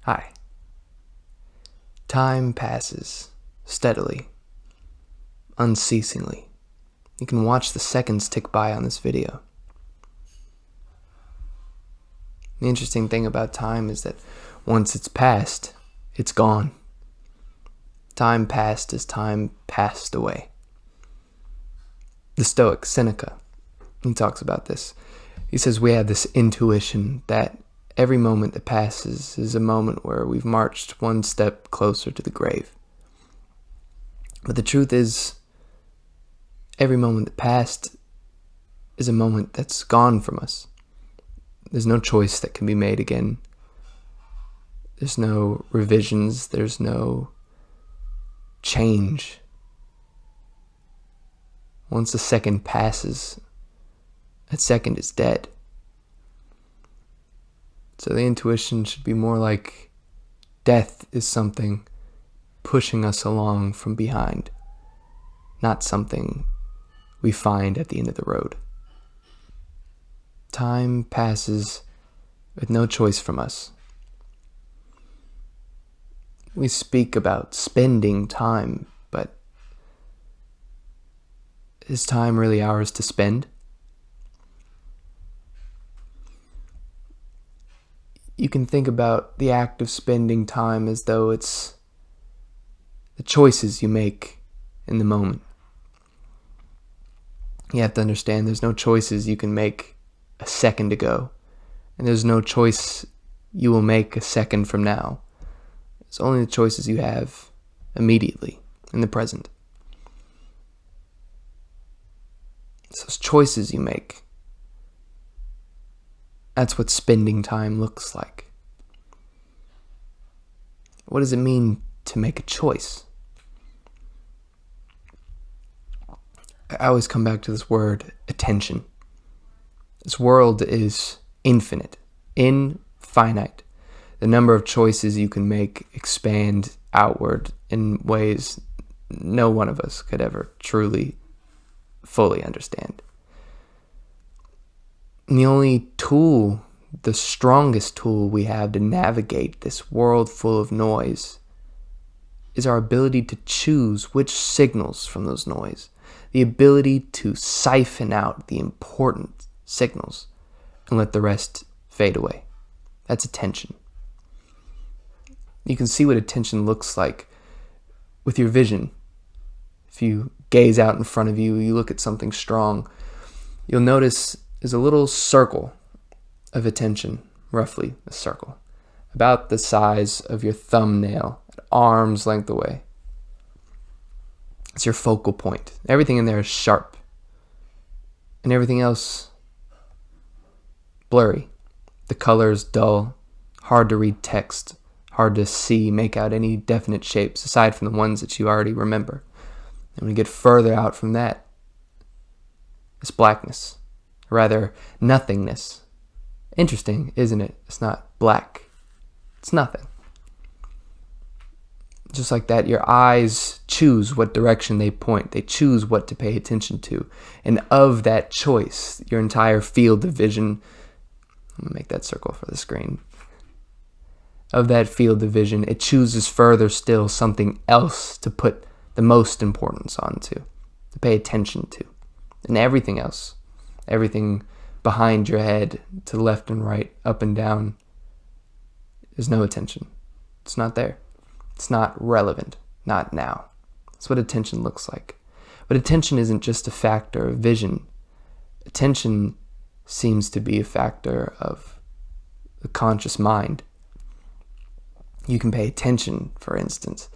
Hi. Time passes steadily, unceasingly. You can watch the seconds tick by on this video. The interesting thing about time is that once it's passed, it's gone. Time passed as time passed away. The Stoic Seneca, he talks about this. He says we have this intuition that every moment that passes is a moment where we've marched one step closer to the grave. But the truth is, every moment that passed is a moment that's gone from us. There's no choice that can be made again. There's no revisions. There's no change. Once a second passes, that second is dead. So the intuition should be more like death is something pushing us along from behind, not something we find at the end of the road. Time passes with no choice from us. We speak about spending time, but is time really ours to spend? You can think about the act of spending time as though it's the choices you make in the moment. You have to understand there's no choices you can make a second ago, and there's no choice you will make a second from now. It's only the choices you have immediately in the present. It's those choices you make. That's what spending time looks like. What does it mean to make a choice? I always come back to this word, attention. This world is infinite, infinite. The number of choices you can make expand outward in ways no one of us could ever truly, fully understand. And the only tool, the strongest tool we have to navigate this world full of noise is our ability to choose which signals from those noise, the ability to siphon out the important signals and let the rest fade away. That's attention. You can see what attention looks like with your vision. If you gaze out in front of you, you look at something strong, you'll notice is a little circle of attention, roughly a circle, about the size of your thumbnail, at arm's length away. It's your focal point. Everything in there is sharp, and everything else blurry. The colors dull, hard to read text, hard to see, make out any definite shapes, aside from the ones that you already remember. And when you get further out from that, it's blackness. Rather, nothingness. Interesting, isn't it? It's not black. It's nothing. Just like that, your eyes choose what direction they point. They choose what to pay attention to. And of that choice, your entire field of vision, I'm going to make that circle for the screen. Of that field of vision, it chooses further still something else to put the most importance onto, to pay attention to. And everything else, everything behind your head, to left and right, up and down, is no attention. It's not there. It's not relevant. Not now. That's what attention looks like. But attention isn't just a factor of vision. Attention seems to be a factor of the conscious mind. You can pay attention, for instance,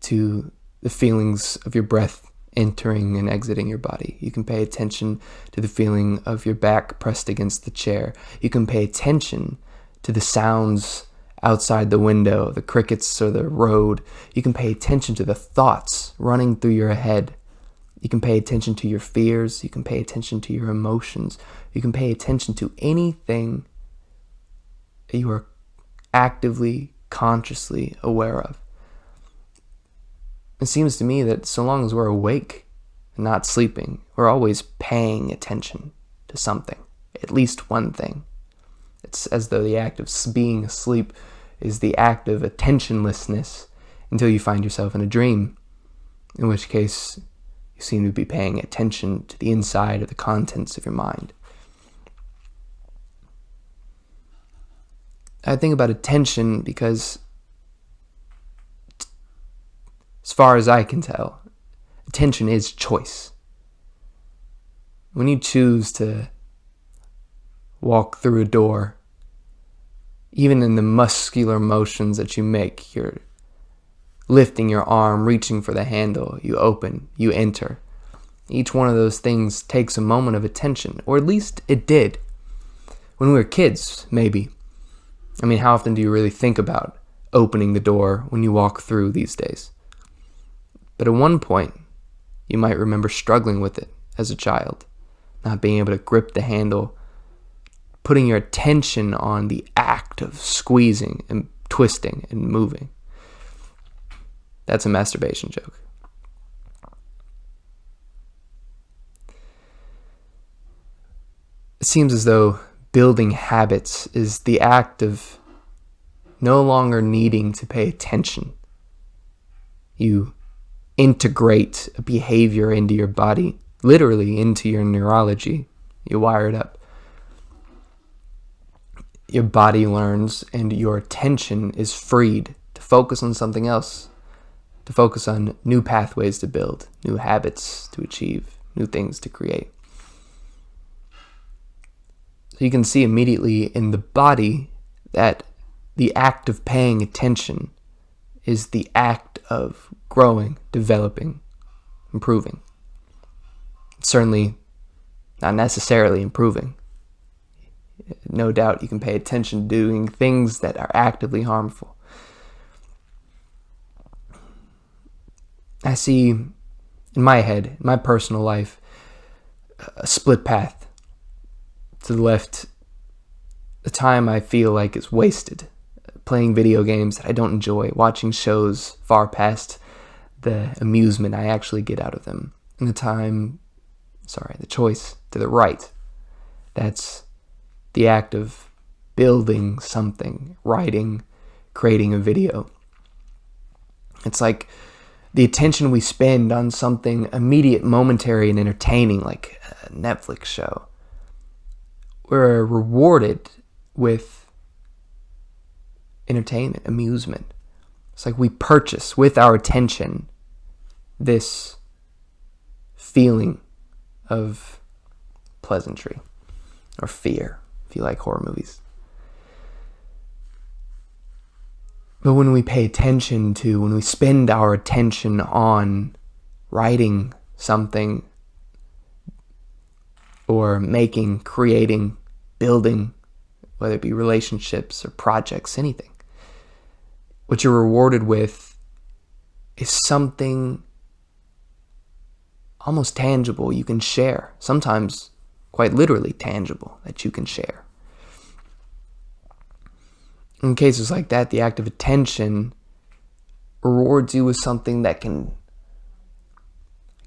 to the feelings of your breath entering and exiting your body. You can pay attention to the feeling of your back pressed against the chair. You can pay attention to the sounds outside the window, the crickets or the road. You can pay attention to the thoughts running through your head. You can pay attention to your fears. You can pay attention to your emotions. You can pay attention to anything that you are actively, consciously aware of. It seems to me that so long as we're awake and not sleeping, we're always paying attention to something, at least one thing. It's as though the act of being asleep is the act of attentionlessness until you find yourself in a dream, in which case you seem to be paying attention to the inside of the contents of your mind. I think about attention because, as far as I can tell, attention is choice. When you choose to walk through a door, even in the muscular motions that you make, you're lifting your arm, reaching for the handle, you open, you enter. Each one of those things takes a moment of attention, or at least it did. When we were kids, maybe. I mean, how often do you really think about opening the door when you walk through these days? But at one point, you might remember struggling with it as a child, not being able to grip the handle, putting your attention on the act of squeezing and twisting and moving. That's a masturbation joke. It seems as though building habits is the act of no longer needing to pay attention. You integrate a behavior into your body, literally into your neurology. You wire it up. Your body learns and your attention is freed to focus on something else, to focus on new pathways to build, new habits to achieve, new things to create. So you can see immediately in the body that the act of paying attention is the act of growing, developing, improving. Certainly not necessarily improving. No doubt you can pay attention to doing things that are actively harmful. I see in my head, in my personal life, a split path. To the left, the time I feel like is wasted, playing video games that I don't enjoy, watching shows far past the amusement I actually get out of them. And the choice to the right, that's the act of building something, writing, creating a video. It's like the attention we spend on something immediate, momentary, and entertaining, like a Netflix show. We're rewarded with entertainment, amusement. It's like we purchase with our attention this feeling of pleasantry or fear, if you like horror movies. But when we when we spend our attention on writing something, or making, creating, building, whether it be relationships or projects, anything, what you're rewarded with is something almost tangible you can share, sometimes quite literally tangible that you can share. In cases like that, the act of attention rewards you with something that can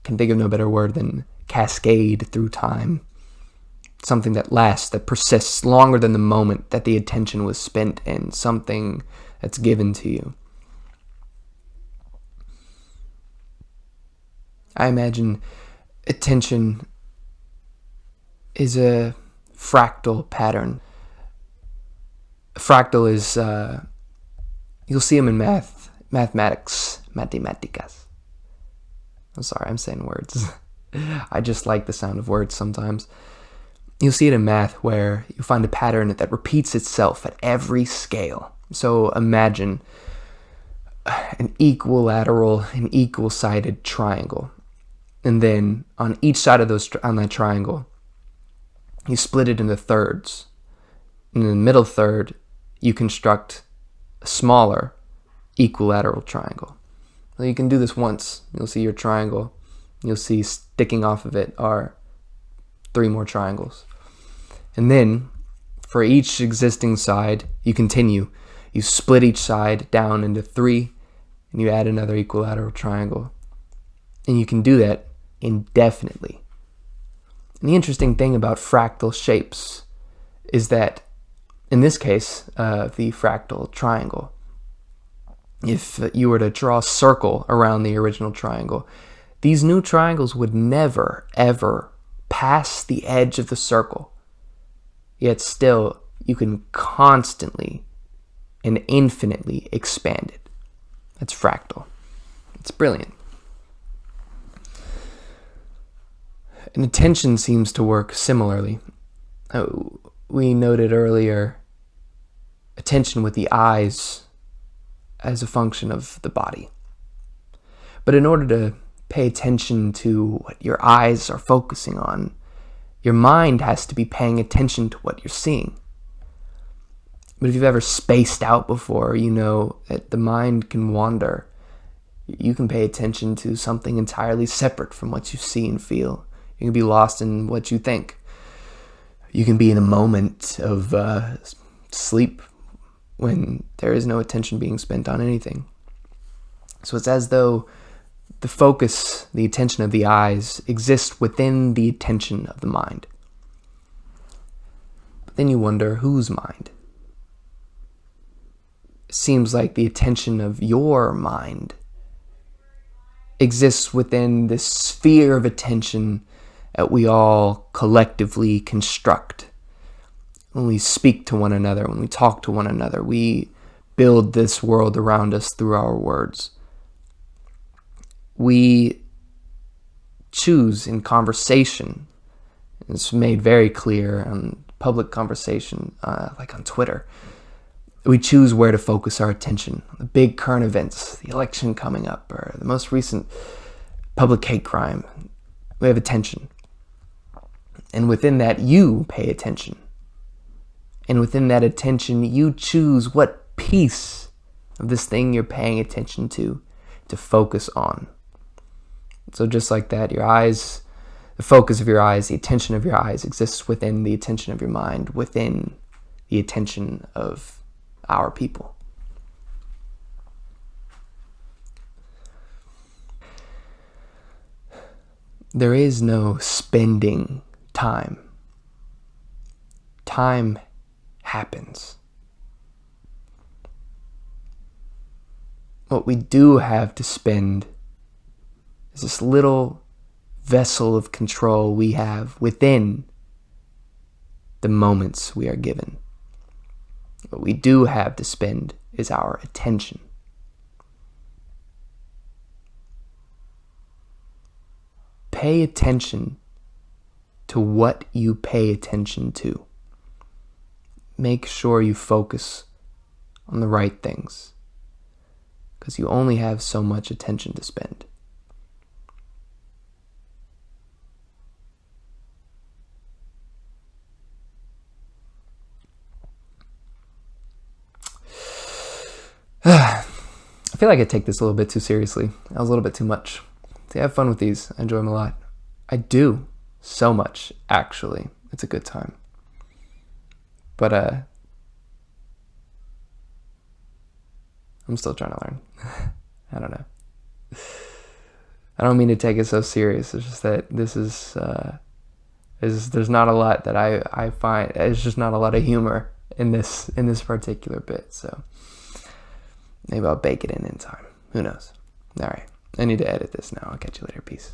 think of no better word than cascade through time. Something that lasts, that persists longer than the moment that the attention was spent in, something that's given to you. I imagine attention is a fractal pattern. A fractal is, you'll see them in mathematics, matemáticas. I'm sorry, I'm saying words. I just like the sound of words sometimes. You'll see it in math where you find a pattern that repeats itself at every scale. So imagine an equilateral and equal-sided triangle. And then on each side of on that triangle, you split it into thirds. In the middle third, you construct a smaller equilateral triangle. So you can do this once. You'll see your triangle. You'll see sticking off of it are 3 more triangles. And then, for each existing side, you continue. You split each side down into 3, and you add another equilateral triangle. And you can do that indefinitely. And the interesting thing about fractal shapes is that In this case, the fractal triangle. If you were to draw a circle around the original triangle, these new triangles would never, ever pass the edge of the circle. Yet still, you can constantly and infinitely expand it. That's fractal. It's brilliant. And attention seems to work similarly. We noted earlier attention with the eyes as a function of the body. But in order to pay attention to what your eyes are focusing on, your mind has to be paying attention to what you're seeing. But if you've ever spaced out before, you know that the mind can wander. You can pay attention to something entirely separate from what you see and feel. You can be lost in what you think. You can be in a moment of sleep when there is no attention being spent on anything. So it's as though the focus, the attention of the eyes, exists within the attention of the mind. But then you wonder, whose mind? It seems like the attention of your mind exists within this sphere of attention that we all collectively construct. When we speak to one another, when we talk to one another, we build this world around us through our words. We choose in conversation. It's made very clear on public conversation, like on Twitter. We choose where to focus our attention. The big current events, the election coming up, or the most recent public hate crime. We have attention. And within that, you pay attention. And within that attention, you choose what piece of this thing you're paying attention to focus on. So just like that, your eyes, the focus of your eyes, the attention of your eyes exists within the attention of your mind, within the attention of our people. There is no spending time. Time happens. What we do have to spend is this little vessel of control we have within the moments we are given. What we do have to spend is our attention. Pay attention to what you pay attention to. Make sure you focus on the right things, because you only have so much attention to spend. I feel like I take this a little bit too seriously. That was a little bit too much. See, have fun with these. I enjoy them a lot. I do so much, actually. It's a good time. But I'm still trying to learn. I don't know. I don't mean to take it so serious. It's just that this is there's not a lot that I find. There's just not a lot of humor in this particular bit. So maybe I'll bake it in time. Who knows? All right. I need to edit this now. I'll catch you later. Peace.